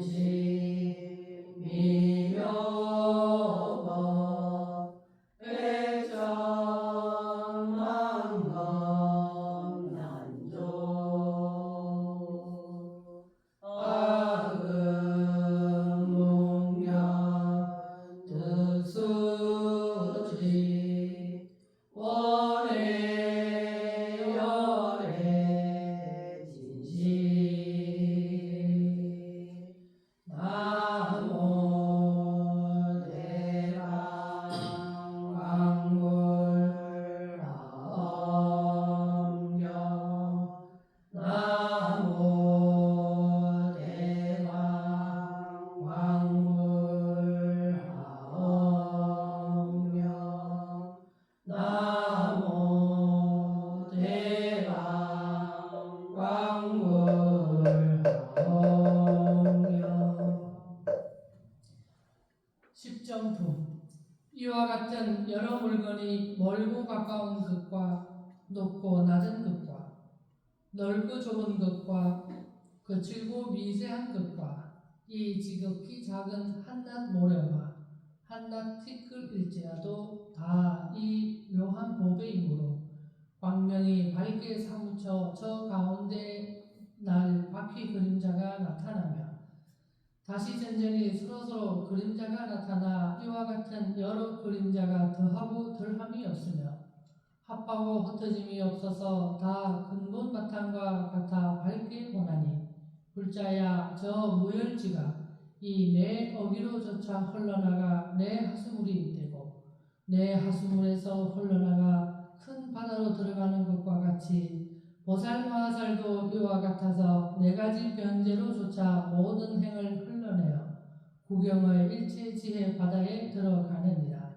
무상심심 미묘법 백전만검 난조 아금묵년 득수지 월해열해 진시 나모 대강 광물하엄경 나모 대강 광물하엄경 나모 대강 광물하엄경. 10점품. 이와 같은 여러 물건이 멀고 가까운 것과 높고 낮은 것과 넓고 좁은 것과 거칠고 미세한 것과 이 지극히 작은 한낱 모래와 한낱 티끌일지라도 다 이 묘한 법의 힘으로 광명이 밝게 사무쳐 저 가운데 날 바퀴 그림자가 나타나며 다시 전전이 서로서로 그림자가 나타나 이와 같은 여러 그림자가 더하고 덜함이 없으며 합하고 흩어짐이 없어서 다 근본 바탕과 같아 밝게 보나니 불자야 저 무열지가 이 내 어기로조차 흘러나가 내 하수물이 되고 내 하수물에서 흘러나가 큰 바다로 들어가는 것과 같이 보살마살도 이와 같아서 네 가지 변제로조차 모든 행을 흘러내어 구경의 일체 지혜 바다에 들어가느니라.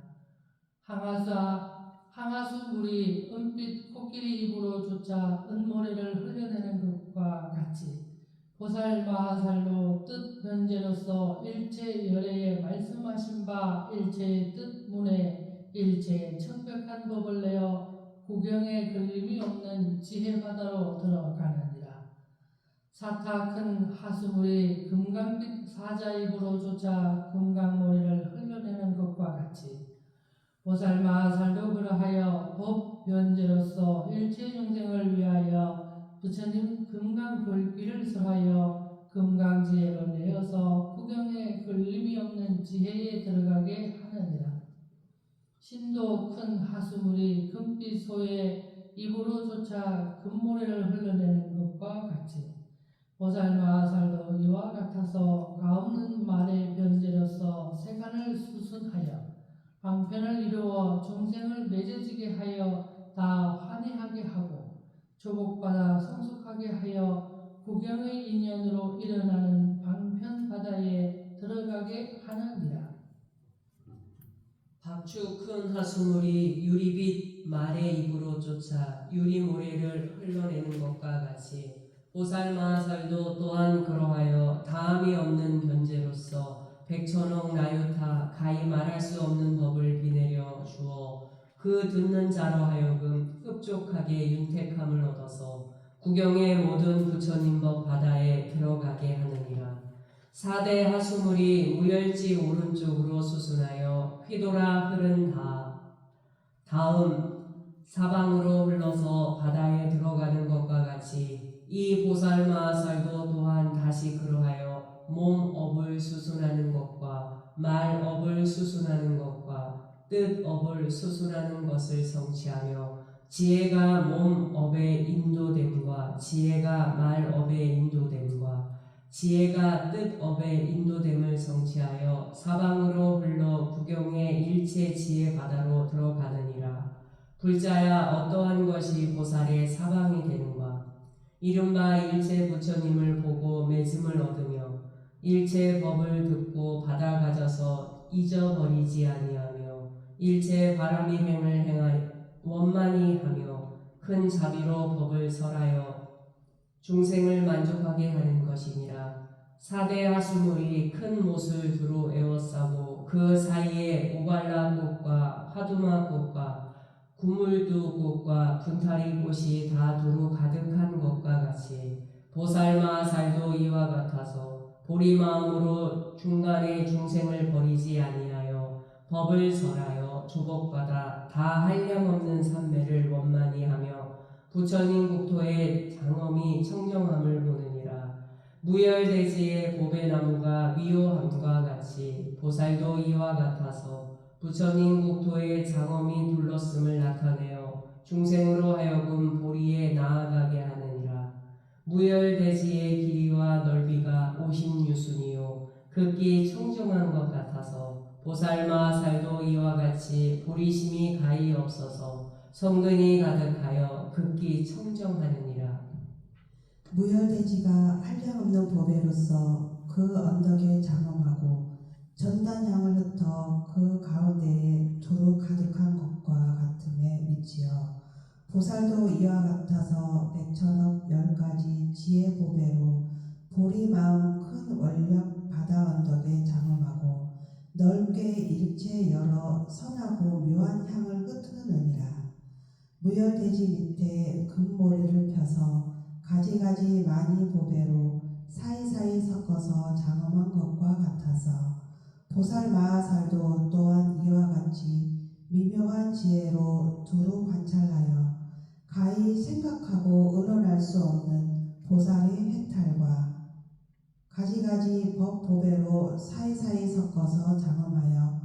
항하수물이 은빛 코끼리 입으로조차 은모래를 흘려내는 것과 같이 보살마하살도 뜻 변제로서 일체 열애에 말씀하신 바 일체의 뜻문에 일체의 청백한 법을 내어 구경에 걸림이 없는 지혜 바다로 들어가느니라. 사타 큰 하수물이 금강빛 사자 입으로조차 금강모래를 흘려내는 것과 같이 보살마하살도 그러하여 법 변제로서 일체 영생을 위하여 부처님 금강불길을 설하여 금강지혜로 내어서 구경에 걸림이 없는 지혜에 들어가게 하느니라. 신도 큰 하수물이 금빛 소의 입으로조차 금모래를 흘러내는 것과 같이 보살마하살도 이와 같아서 가없는 말의 변제로서 세간을 수순하여 방편을 이루어 중생을 맺어지게 하여 다 환희하게 하고 조복받아 성숙하게 하여 구경의 인연으로 일어나는 방편바다에 들어가게 하느니라. 박추 큰 하수물이 유리빛 말의 입으로 쫓아 유리모래를 흘러내는 것과 같이 보살마하살도 또한 그러하여 다함이 없는 변제로서 백천억 나유타 가히 말할 수 없는 법을 비내려 주어 그 듣는 자로 하여금 흡족하게 윤택함을 얻어서 구경의 모든 부처님법 바다에 들어가게 하느니라. 4대 하수물이 무열지 오른쪽으로 수순하여 휘돌아 흐른 다음 사방으로 흘러서 바다에 들어가는 것과 같이 이 보살마하살도 또한 다시 그러하여 몸업을 수순하는 것과 말업을 수순하는 것과 뜻업을 수순하는 것을 성취하며 지혜가 몸업의 인도됨과 지혜가 말업의 인도됨과 지혜가 뜻업의 인도됨을 성취하여 사방으로 흘러 구경의 일체 지혜 바다로 들어가느니라. 불자야 어떠한 것이 보살의 사방이 되는가? 이른바 일체 부처님을 보고 맺음을 얻으며 일체 법을 듣고 받아가져서 잊어버리지 아니하며 일체 바람이 행을 행하여 원만히 하며 큰 자비로 법을 설하여 중생을 만족하게 하는 것이니라. 4대 하수물이 큰 못을 두루 에워싸고 그 사이에 오갈라 꽃과 화두마 꽃과 구물두 꽃과 분타리 꽃이 다 두루 가득한 것과 같이 보살마살도 이와 같아서 보리 마음으로 중간에 중생을 버리지 아니하여 법을 설하여 조복받아 다 한량없는 삼매를 원만히 하며 부처님 국토의 장엄이 청정함을 보느니라. 무열대지의 보배나무가 미호함과 같이 보살도 이와 같아서 부처님 국토의 장엄이 둘렀음을 나타내어 중생으로 하여금 보리에 나아가게 하느니라. 무열대지의 길이와 넓이가 50유순이요 극기 청정한 것 같아서 보살마살도 이와 같이 보리심이 가히 없어서 성근이 가득하여 극기 청정하느니라. 무열대지가 한량없는 보배로서 그 언덕에 장엄하고 전단향을 흩어 그 가운데에 두루 가득한 것과 같음에 미치어 보살도 이와 같아서 100천억 10가지 지혜 보배로 보리 마음 큰 원력 바다 언덕에 장엄하고 넓게 일체 여러 선하고 묘한 향을 흩으느니라. 무열대지 밑에 금모래를 펴서 가지가지 많이 보배로 사이사이 섞어서 장엄한 것과 같아서 보살마하살도 또한 이와 같이 미묘한 지혜로 두루 관찰하여 가히 생각하고 의논할 수 없는 보살의 해탈과 가지가지 법 보배로 사이사이 섞어서 장엄하여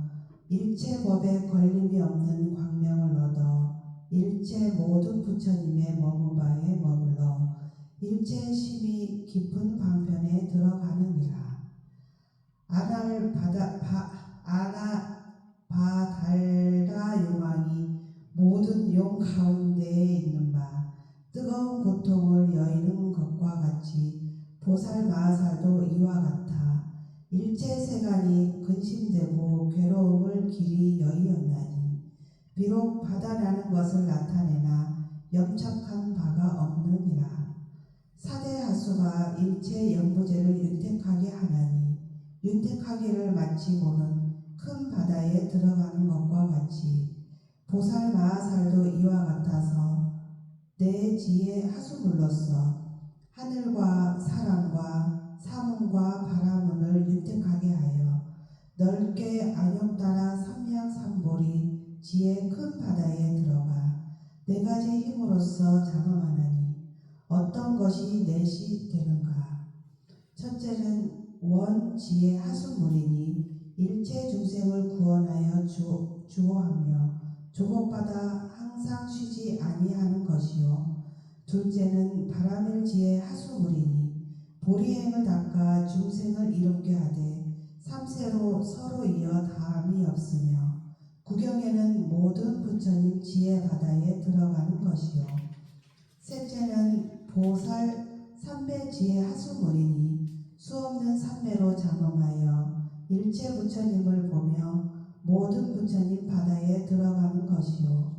일체 법에 걸림이 없는 광명을 얻어 일체 모든 부처님의 머문 바에 머물러 일체 심히 깊은 방편에 들어가느니라. 아나바달라 용왕이 모든 용 가운데에 있는 바 뜨거운 고통을 여의는 것과 같이 보살마살도 이와 같아 일체 세간이 근심되고 괴로움을 길이 여의었나니 비록 바다라는 것을 나타내나 염착한 바가 없느니라. 사대 하수가 일체 연부제를 윤택하게 하나니 윤택하기를 마치고는 큰 바다에 들어가는 것과 같이 보살마하살도 이와 같아서 내 지혜 하수물로서 하늘과 사람과 사문과 바라문을 윤택하게 하여 넓게 안욕 따라 삼명삼볼이 지혜 큰 바다에 들어가 네 가지 힘으로써 장엄하나니 어떤 것이 넷이 되는가? 첫째는 원지의 하수물이니 일체 중생을 구원하여 주호하며 조복받아 항상 쉬지 아니하는 것이요. 둘째는 바라밀지의 하수물이니 보리행을 닦아 중생을 이롭게 하되 삼세로 서로 이어 다함이 없으며 구경에는 모든 부처님 지혜 바다에 들어가는 것이요. 셋째는 보살 삼배지의 하수물이니 수없는 삼매로 장엄하여 일체 부처님을 보며 모든 부처님 바다에 들어가는 것이요.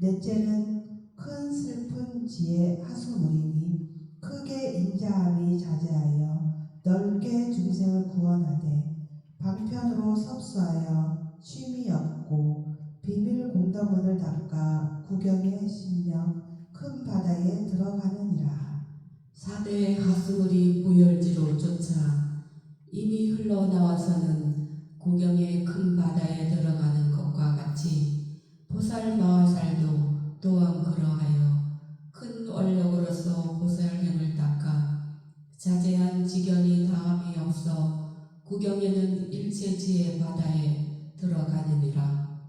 넷째는 큰 슬픈 지혜 하수물이니 크게 인자함이 자제하여 넓게 중생을 구원하되 방편으로 섭수하여 쉼이 없고 비밀 공덕문을 닦아 구경의 심령 큰 바다에 들어가느니라. 사대 하수물이 무열지로 쫓아 이미 흘러나와서는 구경의 큰 바다에 들어가는 것과 같이 보살마살도 또한 그러하여 큰 원력으로서 보살행을 닦아 자제한 지견이 다함이 없어 구경에는 일체지의 바다에 들어가느니라.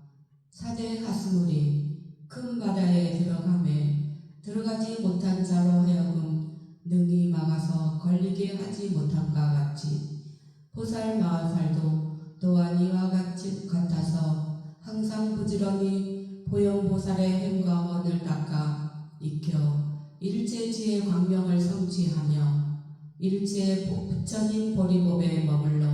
사대 하수물이 큰 바다에 들어가지 못한 자로 하여금 능히 막아서 걸리게 하지 못함과 같이 보살마살도 또한 이와 같아서 항상 부지런히 보영보살의 행과 원을 닦아 익혀 일체지의 광명을 성취하며 일체 부처님 보리법에 머물러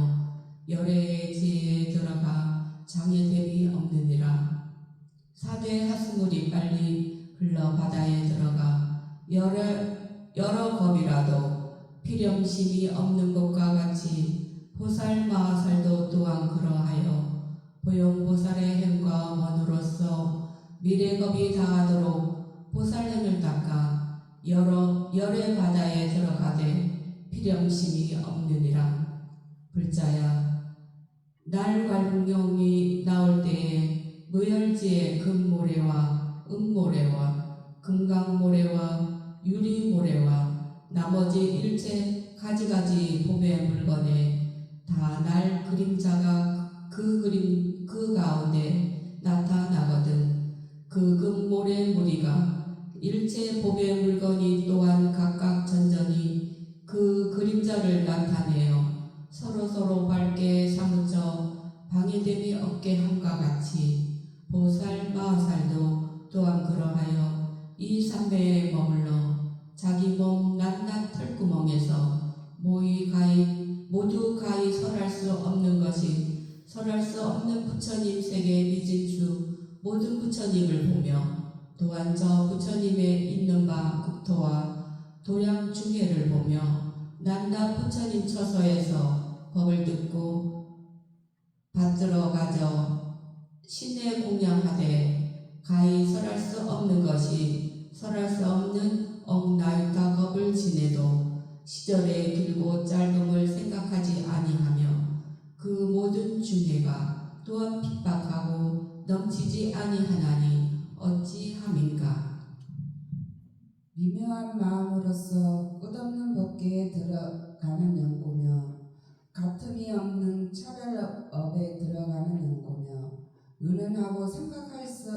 열애의 지혜에 들어가 장애됨이 없느니라. 사대 하수물이 빨리 흘러 바다에 들어가 여러 겁이라도 필염심이 없는 것과 같이 보살마살도 또한 그러하여 보영보살의 행과 원으로서 미래겁이 다하도록 보살행을 닦아 열의 바다에 들어가되 필형심이 없느니라. 불자야, 날 관용이 나올 때에 무열지의 금모래와 은모래와 금강모래와 유리모래와 나머지 일체 가지가지 봄의 물건에 다 날 그림자가 그 가운데 나타나거든. 그 금모래 무리가 일체 봄의 물건이 또한 각각 전전히 그 그림자를 나타내어 서로 밝게 사무쳐 방해됨이 없게 함과 같이 보살 마하살도 또한 그러하여 이 삼매에 머물러 자기 몸 낱낱 털구멍에서 모두 가히 설할 수 없는 것이 설할 수 없는 부처님 세계 미진수 모든 부처님을 보며 또한 저 부처님의 있는 바 국토와 도량 중해를 보며 낱낱 부처님 처소에서 법을 듣고 받들어 가져 신에 공양하되 가히 설할 수 없는 것이 설할 수 없는 억나이다 겁을 지내도 시절의 길고 짧음을 생각하지 아니하며 그 모든 중해가 또한 핍박하고 넘치지 아니하나니 어찌함인가. 미묘한 마음으로서 끝없는 법계에 들어가는 연고며 가틈이 없는 차별업에 들어가는 연고며 은은하고 생각할 수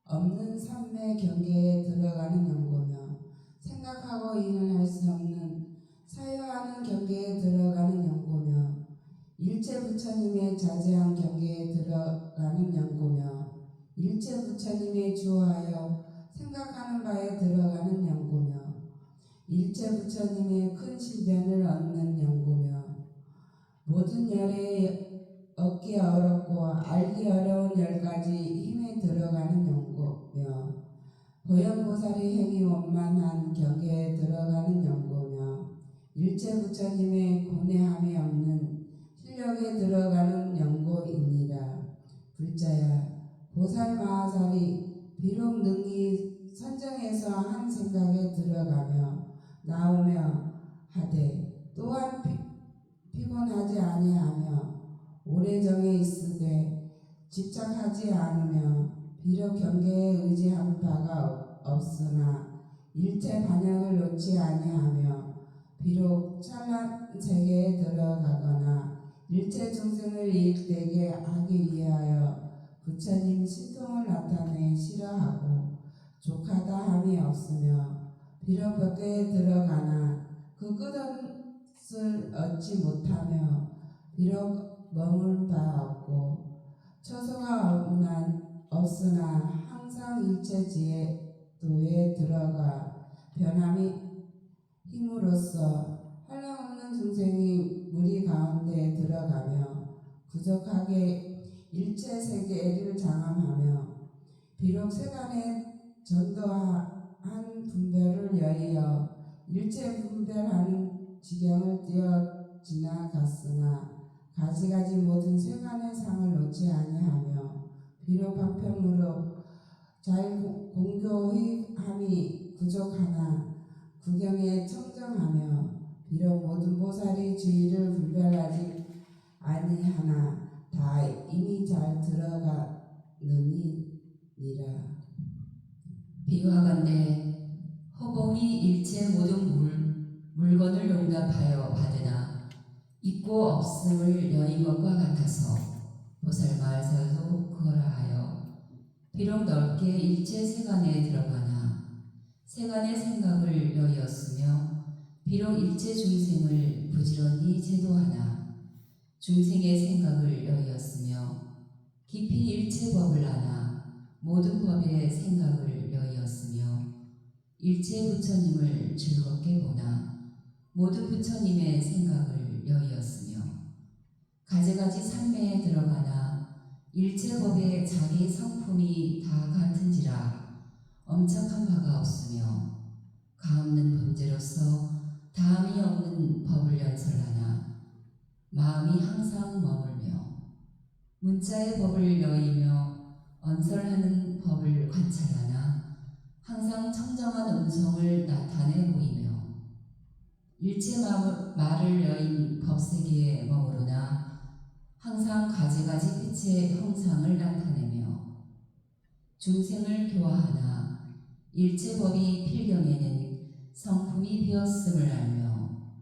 없는 삼매 경계에 들어가는 연고며 생각하고 인은할 수 없는 사유하는 경계에 들어가는 연고며 일체 부처님의 자제한 경계에 들어가는 연고며 일체 부처님의 주하여 생각하는 바에 들어가는 연고며 일체 부처님의 큰 신변을 얻는 연고며 모든 열에 얻기 어렵고 알기 어려운 10가지 힘에 들어가는 연고며 보현보살의 행위 원만한 경계에 들어가는 연고며 일체 부처님의 고뇌함이 없는 실력에 들어가는 연고이니라. 불자야, 보살 마하살이 비록 능히 선정해서 한 생각에 들어가며 나오며 하되 또한 피곤하지 아니하며 오래 정해 있으되 집착하지 않으며 비록 경계에 의지한 바가 없으나 일체 반역을 놓지 아니하며 비록 찬란 세계에 들어가거나 일체 중생을 이익되게 하기 위하여 부처님 신통을 나타내 싫어하고 족하다 함이 없으며 비록 벽계에 들어가나 그 끝을 얻지 못하며 비록 머물 바 없고 처소가 없으나 항상 일체 지혜도에 들어가 변함이 힘으로써 한량없는 중생이 무리 가운데 들어가며 부족하게 일체 세계를 장함하며 비록 세간에 전도한 분별을 여의어 일체 분별하는 지경을 뛰어 지나갔으나 가지가지 모든 세간의 상을 놓지 아니하며 비록 방편으로 잘 공교히 함이 부족하나 구경에 청정하며 비록 모든 보살이 주의를 불별하지 아니하나 다 이미 잘 들어가느니라. 비와건대 허공이 일체 모든 물건을 용납하여 받으나 있고 없음을 여인 것과 같아서 보살 마하살도 그러하여 비록 넓게 일체 세간에 들어가나 세간의 생각을 여의었으며 비록 일체 중생을 부지런히 제도하나 중생의 생각을 여의었으며 깊이 일체 법을 아나 모든 법의 생각을 여의었으며 일체 부처님을 즐겁게 보나 모든 부처님의 생각을 여의었으며 가지가지 삼매에 들어가나 일체 법의 자기 성품이 다 같은지라 엄척한 바가 없으며 가없는 범죄로서 다함이 없는 법을 연설하나 마음이 항상 머물며 문자의 법을 여의며 언설하는 법을 관찰하나 항상 청정한 음성을 나타내 보이며 일체 말을 여인 법세계에 머무르나 항상 가지가지 빛의 형상을 나타내며 중생을 교화하나 일체 법이 필경에는 성품이 비었음을 알며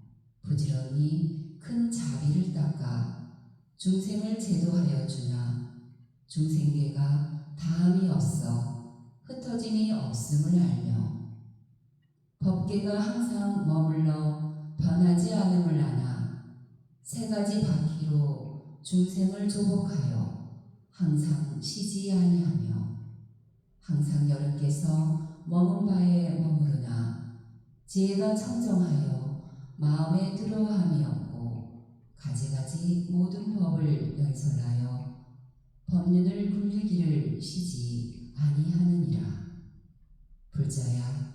부지런히 큰 자비를 닦아 중생을 제도하여 주나 중생계가 다함이 없어 흩어짐이 없음을 알며 법계가 항상 머물러 변하지 않음을 아나 세 가지 바퀴로 중생을 조복하여 항상 쉬지 아니하며 항상 여름께서 머문 바에 머무르나 지혜가 청정하여 마음에 들어함이 없고 가지가지 모든 법을 연설하여 법륜을 굴리기를 쉬지 아니하느니라. 불자야,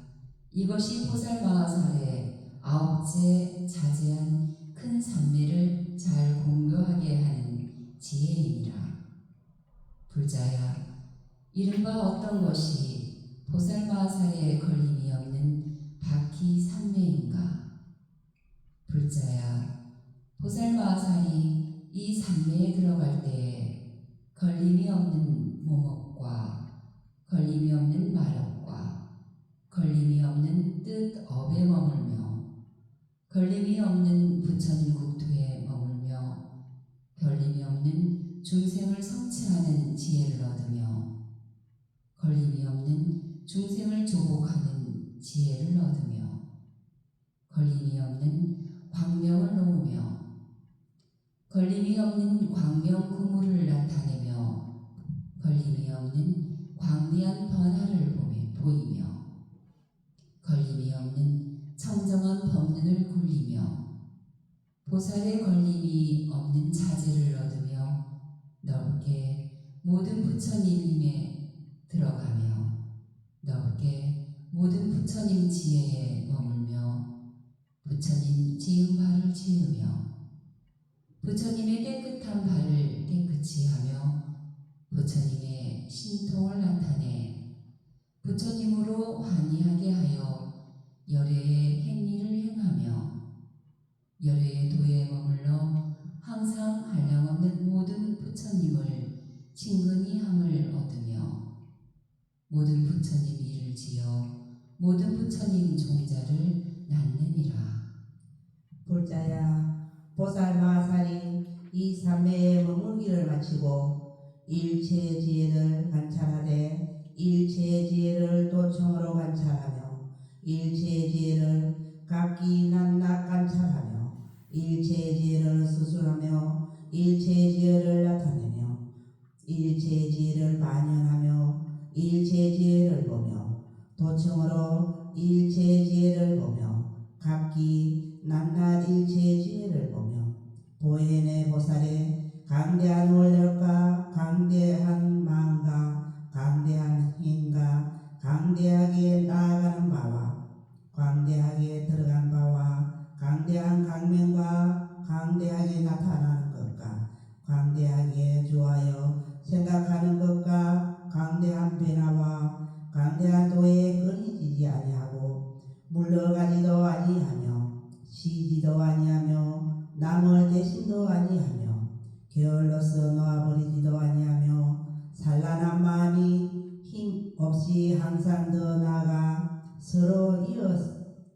이것이 보살마하살의 아홉째 자제한 큰 삼매를 잘 공교하게 하는 지혜이니라. 불자야, 이른바 어떤 것이 보살마하살에 걸림이 없는 바퀴 삼매인가? 불자야, 보살마하살이 이 삼매에 들어갈 때에 걸림이 없는 모목과 걸림이 없는 마력과 걸림이 없는 뜻업에 머물며 걸림이 없는 부처님 국토에 머물며 걸림이 없는 중생을 성취하는 지혜를 얻으며 걸림이 없는 중생을 조복하는 지혜를 얻으며 걸림이 없는 광명을 놓으며 걸림이 없는 광명 구무를 나타내며 걸림이 없는 광대한 변화를 보이며 걸림이 없는 청정한 법륜을 굴리며 보살의 걸림이 없는 자제를 얻으며 넓게 모든 부처님 힘에 들어가며 넓게 모든 부처님 지혜에 머물며 부처님 지은 바를 지으며 부처님의 깨끗한 발을 깨끗이 하며 부처님의 신통을 나타내 부처님으로 환희하게 하여 열애의 행위를 행하며 열애의 도에 머물러 항상 한량없는 모든 부처님을 친근히 함을 얻으며 모든 부처님 일을 지어 모든 부처님 종자를 낳느니라. 불자야, 보살마하살이 이 삼매의 머물기를 마치고 일체지혜를 관찰하되 일체지혜를 도청으로 관찰하며 일체지혜를 각기 낱낱 관찰하며 일체지혜를 수술하며 일체지혜를 나타내며 일체지혜를 만연하며 일체지혜를 보며 도청으로 일체지혜를 보며 각기 낱낱 일체지혜를 보며 보혜네 보살의 강대한 원력과 강대한 마음과 강대한 힘과 강대하게 나아가는 바와 강대하게 들어간 바와 강대한 강명과 강대하게 나타나는 것과 강대하게 주하여 생각하는 것과 강대한 변화와 강대한 도에 끊이지지 아니하고 물러가지도 아니하며 쉬지도 아니하며 남을 대신도 아니하며 게을러서 놓아버리지도 아니하며 산란한 마음이 힘 없이 항상 더 나아가 서로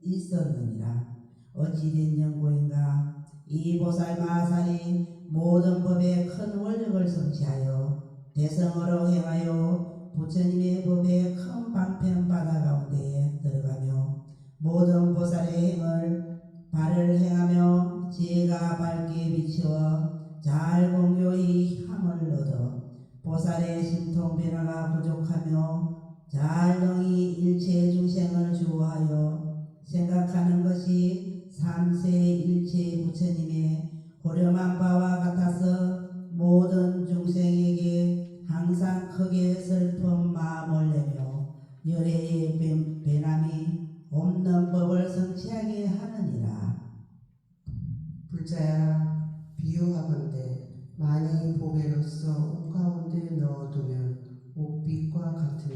있었느니라. 어찌된 연고인가? 이 보살마하살이 모든 법에 큰 원력을 성취하여 대성으로 행하여 부처님의 법에 큰 방편 바다 가운데에 들어가며 모든 보살의 행을 발을 행하며 지혜가 밝게 비추어 잘 공교히 함을 얻어 보살의 신통 변화가 부족하며 잘 능히 일체 중생을 주호하여 생각하는 것이 삼세 일체 부처님의 호렴한 바와 같아서 모든 중생에게 항상 크게 슬픈 마음을 내며 열애의 변함이 없는 법을 성취하게 하느니라. 불자야, 비유하건대 만이 보배로서 옷 가운데 넣어두면 옷빛과 같은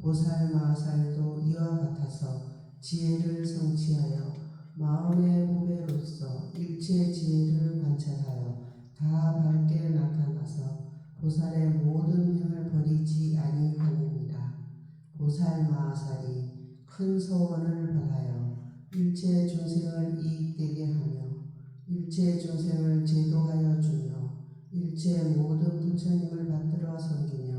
보살마살도 이와 같아서 지혜를 성취하여 마음의 보배로서 일체 지혜를 관찰하여 다 밝게 나타나서 보살의 모든 행을 버리지 아니하느니라. 보살마살이 큰 소원을 바라여 일체 중생을 이익되게 하며 일체 중생을 제도하여 주며 일체 모든 부처님을 받들어 섬기며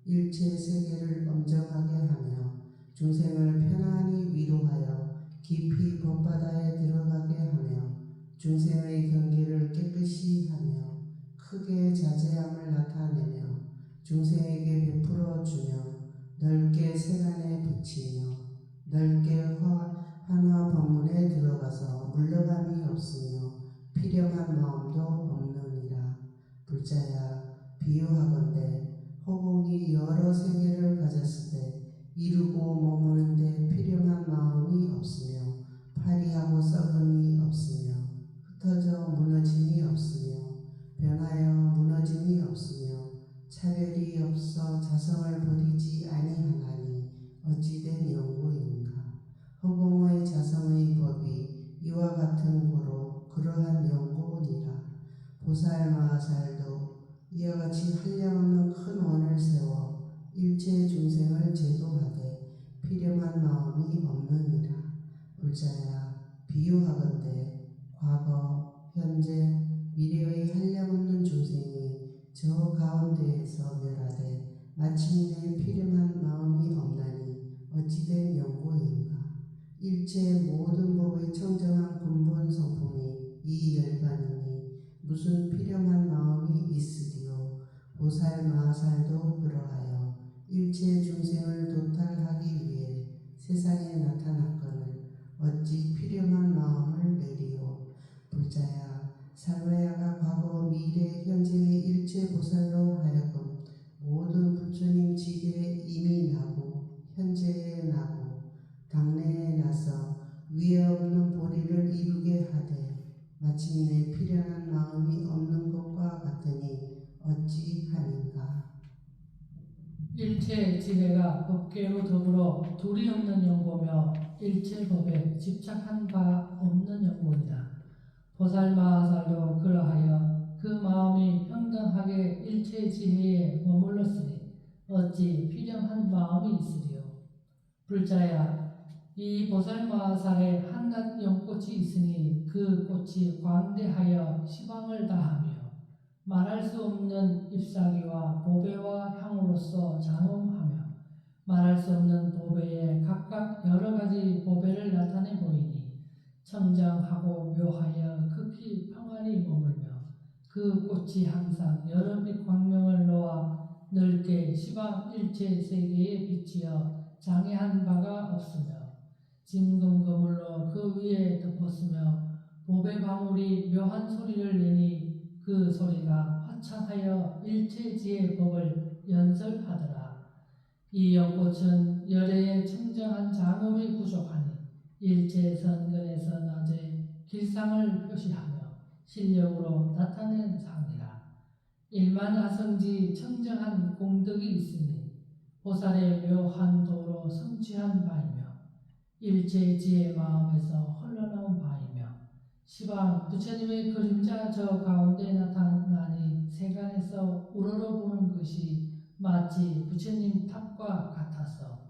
일체 세계를 엄정하게 하며 중생을 편안히 위로하여 깊이 법바다에 들어가게 하며 중생의 경계를 깨끗이 하며 크게 자제함을 나타내며 중생에게 베풀어 주며 넓게 세간에 비치며 넓게 환화 법문에 들어가서 물러감이 없으며 필요한 마음도 없느니라. 불자야, 비유하건대 허공이 여러 세계를 가졌을 때 이루고 머무는데 필요한 마음이 없으며 파리하고 썩음이 없으며 흩어져 무너짐이 없으며 변하여 무너짐이 없으며 차별이 없어 자성을 버리지 아니하나니 어찌된 연고인가. 허공의 자성의 법이 이와 같은 고로 그러한 연고니라. 보살마살도 이와 같이 한량없는 큰 원을 세워 일체 중생을 제도하되 필요한 마음이 없느니라. 불자야, 비유하건대 과거, 현재, 미래의 한량없는 중생이 저 가운데에서 멸하되 마침내 필요한 마음이 없나니 어찌된 연고인가. 일체 모든 법의 청정한 근본 성품이 이 열반이니 무슨 필요한 마음이 있으리요. 보살마살도 그러하여 일체 중생을 도탈하기 위해 세상에 나타났거늘 어찌 필요한 마음을 내리요. 불자야, 살와야가 과거 미래 현재의 일체 보살로 하여금 모든 부처님 직에 이미 나고 현재에 나고 당내에 나서 위에 없는 보리를 이루게 하되 마침내 필요한 마음이 없는 것과 같으니 어찌하는가. 일체 지혜가 법계로 더불어 둘이 없는 연고며 일체 법에 집착한 바 없는 연고이다. 보살마살도 그러하여 그 마음이 평등하게 일체 지혜에 머물렀으니 어찌 필요한 마음이 있으리요. 불자야, 이 보살마살에 한낱 연꽃이 있으니 그 꽃이 광대하여 시방을 다하며 말할 수 없는 잎사귀와 보배와 향으로서 장엄하며 말할 수 없는 보배에 각각 여러 가지 보배를 나타내 보이니 청정하고 묘하여 극히 평안히 머물며 그 꽃이 항상 여러 빛 광명을 놓아 넓게 시방 일체 세계에 비치어 장애한 바가 없으며 진금 거물로 그 위에 덮었으며 보배 방울이 묘한 소리를 내니 그 소리가 화창하여 일체지의 법을 연설하더라. 이 연꽃은 열애의 청정한 장엄이 부족하니 일체 선근에서 낮에 길상을 표시하며 실력으로 나타낸 상이라. 일만아성지 청정한 공덕이 있으니 보살의 묘한 도로 성취한 바이며 일체지의 마음에서 흘러나온 바이며 시방 부처님의 그림자 저 가운데 나타나니 세간에서 우러러보는 것이 마치 부처님 탑과 같아서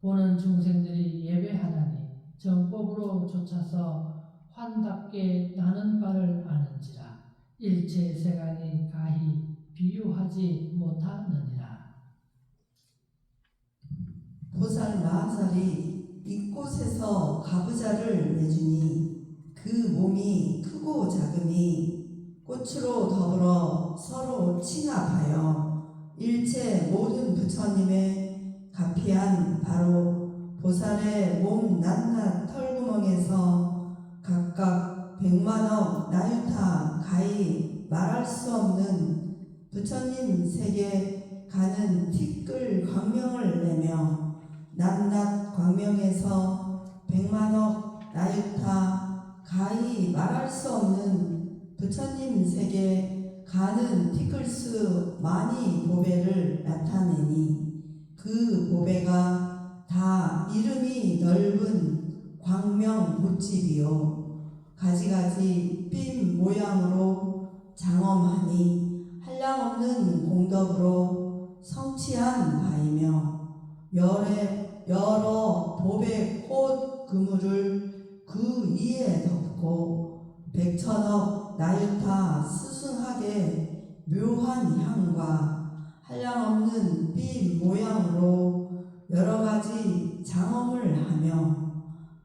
보는 중생들이 예배하나니 정법으로 좇아서 환답게 나는 바를 아는지라. 일체 세간이 가히 비유하지 못하느니라. 보살마살이 이곳에서 가부좌를 내주니 그 몸이 크고 작음이 꽃으로 더불어 서로 친합하여 일체 모든 부처님의 가피한 바로 보살의 몸 낱낱 털구멍에서 각각 100만억 나유타 가히 말할 수 없는 부처님 세계 가는 티끌 광명을 내며 낱낱 광명에서 100만억 나유타 가히 말할 수 없는 부처님 세계 가는 티끌수 많이 보배를 나타내니 그 보배가 다 이름이 넓은 광명 봇집이요 가지가지 핀 모양으로 장엄하니 한량없는 공덕으로 성취한 바이며 여러 보배 꽃 그물을 그 위에 덮고 백천억 나유타 스승하게 묘한 향과 한량없는 빛 모양으로 여러 가지 장엄을 하며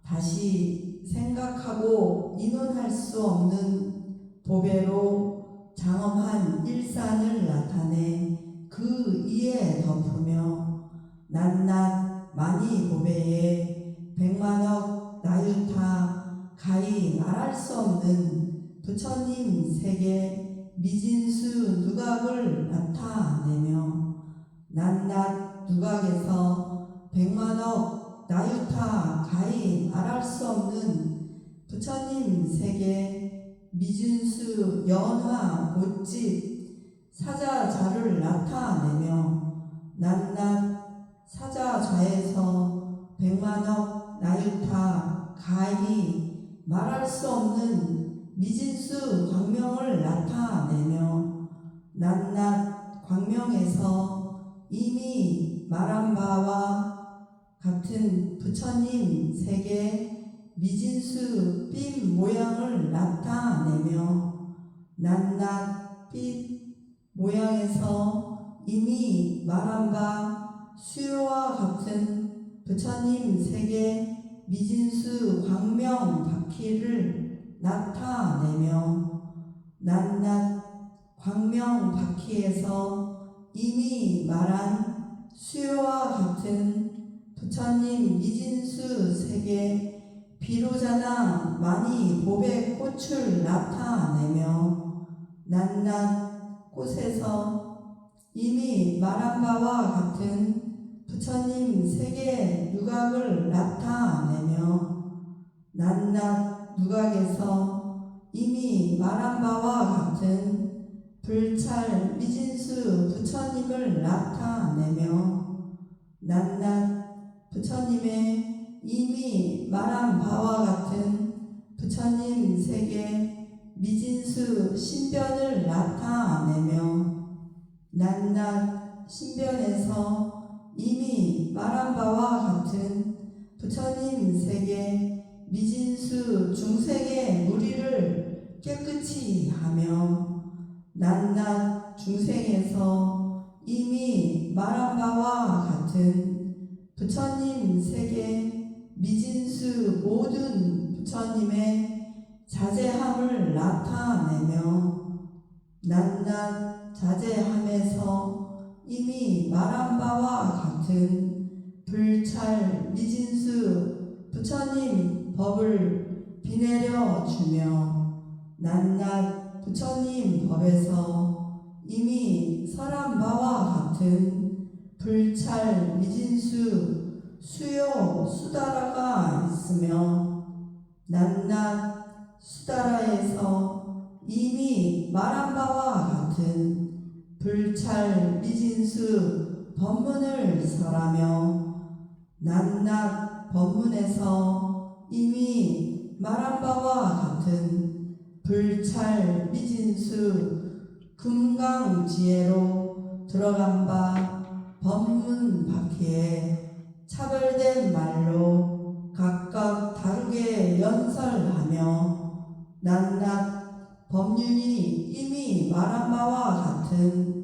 다시 생각하고 인원할 수 없는 보배로 장엄한 일산을 나타내 그 위에 덮으며 낱낱 많이 보배에 백만억 나유타 가히 말할 수 없는 부처님 세계 미진수 누각을 나타내며 낱낱 누각에서 백만억 나유타 가히 말할 수 없는 부처님 세계 미진수 연화 봇집 사자좌를 나타내며 낱낱 사자좌에서 백만억 나유타 가히 말할 수 없는 미진수 광명을 나타내며 낱낱 광명에서 이미 말한 바와 같은 부처님 세계 미진수 빛 모양을 나타내며 낱낱 빛 모양에서 이미 말한 바 수요와 같은 부처님 세계 미진수 광명 바퀴를 나타내며 낱낱 광명 바퀴에서 이미 말한 수요와 같은 부처님 미진수 세계 비로자나 많이 보배 꽃을 나타내며 낱낱 꽃에서 이미 말한 바와 같은 부처님 세계 누각을 나타내며 낱낱 누각에서 이미 말한 바와 같은 불찰 미진수 부처님을 나타내며 낱낱 부처님의 이미 말한 바와 같은 부처님 세계 미진수 신변을 나타내며 낱낱 신변에서 이미 말한 바와 같은 부처님 세계 미진수 중생의 무리를 깨끗이 하며 낱낱 중생에서 이미 말한 바와 같은 부처님 세계 미진수 모든 부처님의 자제함을 나타내며 낱낱 자제함에서 이미 말한 바와 같은 불찰 미진수 부처님 법을 비내려 주며 낱낱 부처님 법에서 이미 설한 바와 같은 불찰 미진수 수요 수다라가 있으며 낱낱 수다라에서 이미 말한 바와 같은 불찰 미진수 법문을 설하며 낱낱 법문에서 이미 말한 바와 같은 불찰 미진수 금강지혜로 들어간 바 법문 바퀴에 차별된 말로 각각 다르게 연설하며 낱낱 법륜이 이미 말한 바와 같은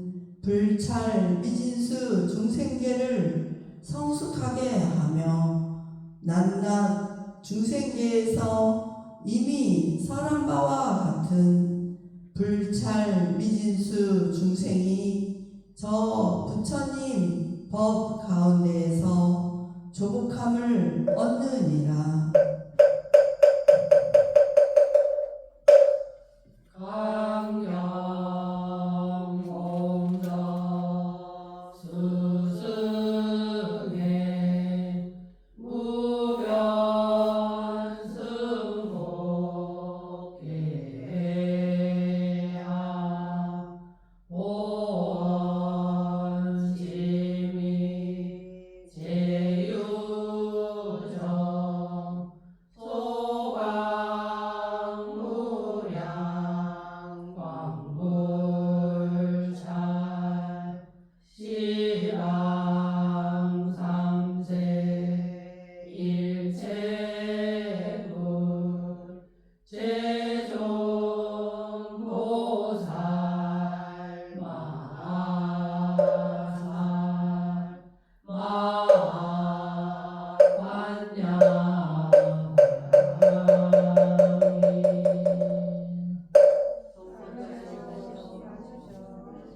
불찰 미진수 중생계를 성숙하게 하며 낱낱 중생계에서 이미 설한 바와 같은 불찰 미진수 중생이 저 부처님 법 가운데에서 조복함을 얻느니라.